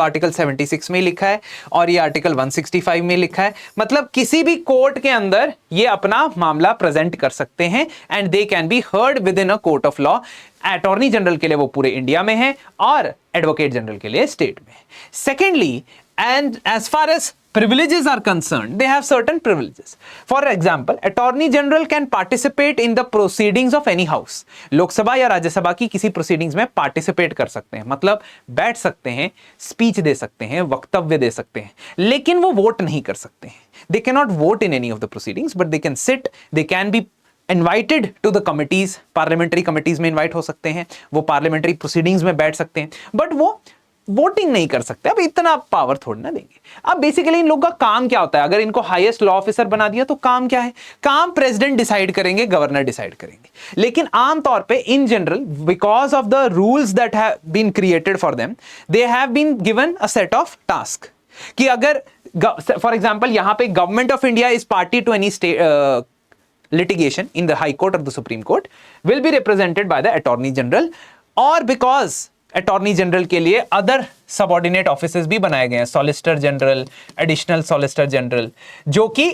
article 76 में लिखा है और ये article 165 में लिखा है। मतलब किसी भी कोर्ट के अंदर ये अपना मामला प्रेजेंट कर सकते हैं and they can be heard with in a court of law. Attorney general के लिए वो पूरे इंडिया में है और एडवोकेट जनरल के लिए स्टेट में। Secondly, and as far as privileges are concerned, they have certain privileges. For example, attorney general can participate in the proceedings of any house. Lok Sabha या राज्यसभा की किसी proceedings में participate कर सकते हैं, मतलब बैठ सकते हैं, speech दे सकते हैं, वक्तव्य दे सकते हैं, लेकिन वो वोट नहीं कर सकते हैं। They cannot vote in any of the proceedings, but they can sit, they can be invited to the committees, parliamentary committees में इन्वाइट हो सकते हैं, वो पार्लियामेंट्री प्रोसीडिंग्स में बैठ सकते हैं, बट वो वोटिंग नहीं कर सकते। अब इतना पावर थोड़ी ना देंगे। अब बेसिकली इन लोगों का काम क्या होता है? अगर इनको हाईएस्ट लॉ ऑफिसर बना दिया तो काम क्या है? काम प्रेसिडेंट डिसाइड करेंगे, गवर्नर डिसाइड करेंगे, लेकिन आमतौर पे in general because of the rules that have been created for them, they have been given a set of task कि अगर फॉर एग्जांपल यहां पे government of India is party to any state litigation in the high court or the supreme court will be represented by the attorney general, or because attorney general के लिए other subordinate offices भी बनाए गए हैं, solicitor general, additional solicitor general, जो कि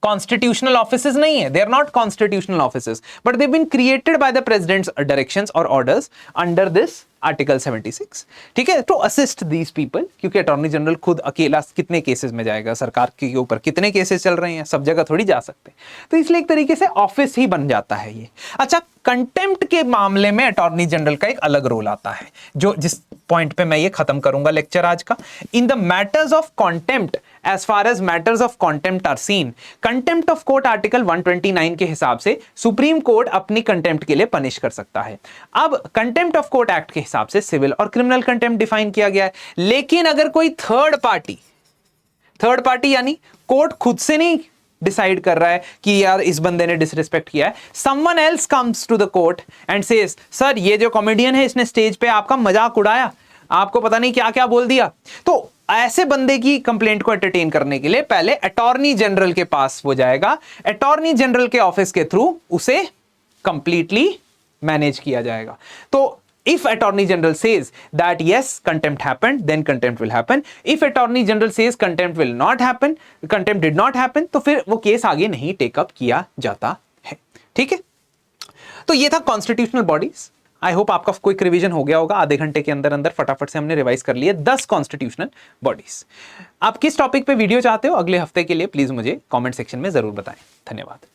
constitutional offices नहीं है, they are not constitutional offices, but they've been created by the president's directions or orders under this article 76, ठीक है, टू असिस्ट दीज पीपल, क्योंकि अटॉर्नी जनरल खुद अकेला कितने केसेस में जाएगा, सरकार के ऊपर कितने केसेस चल रहे हैं, सब जगह थोड़ी जा सकते, तो इसलिए एक तरीके से ऑफिस ही बन जाता है ये। अच्छा, कंटेम्प्ट के मामले में अटॉर्नी जनरल का एक अलग रोल आता है, जो जिस पॉइंट पे मैं ये खत्म करूंगा लेक्चर आज का। In the matters of contempt, as far as matters of contempt are seen, contempt of court article 129 के हिसाब से सुप्रीम कोर्ट अपनी कंटेम्प्ट के लिए पनिश कर सकता है। अब कंटेम्प्ट ऑफ कोर्ट एक्ट के हिसाब से सिविल और क्रिमिनल कंटेम्प्ट डिफाइन किया गया है, लेकिन अगर कोई थर्ड पार्टी यानी कोर्ट खुद से नहीं डिसाइड कर रहा है कि यार इस बंदे ने डिसरिस्पेक्ट किया है, someone else comes to the court and says sir ये जो कॉमेडियन है इसने स्टेज पे आपका मजाक उड़ाया, आपको पता नहीं क्या क्या बोल दिया, तो ऐसे बंदे की कंप्लेंट को एंटरटेन करने के लिए पहले अटॉर्नी जनरल के पास वो जाएगा, अटॉर्नी जनरल के ऑफिस के थ्रू उसे कंप्लीटली मैनेज किया जाएगा। तो if attorney general says that yes contempt happened, then contempt will happen. If attorney general says contempt will not happen, contempt did not happen, तो फिर वो केस आगे नहीं टेक अप किया जाता है, ठीक है। तो ये था कॉन्स्टिट्यूशनल बॉडीज। आई होप आपका क्विक रिवीजन हो गया होगा, आधे घंटे के अंदर अंदर फटाफट से हमने रिवाइज कर लिए 10 कॉन्स्टिट्यूशनल बॉडीज। आप किस टॉपिक पे वीडियो चाहते हो अगले हफ्ते के लिए, प्लीज मुझे कॉमेंट सेक्शन में जरूर बताएं। धन्यवाद।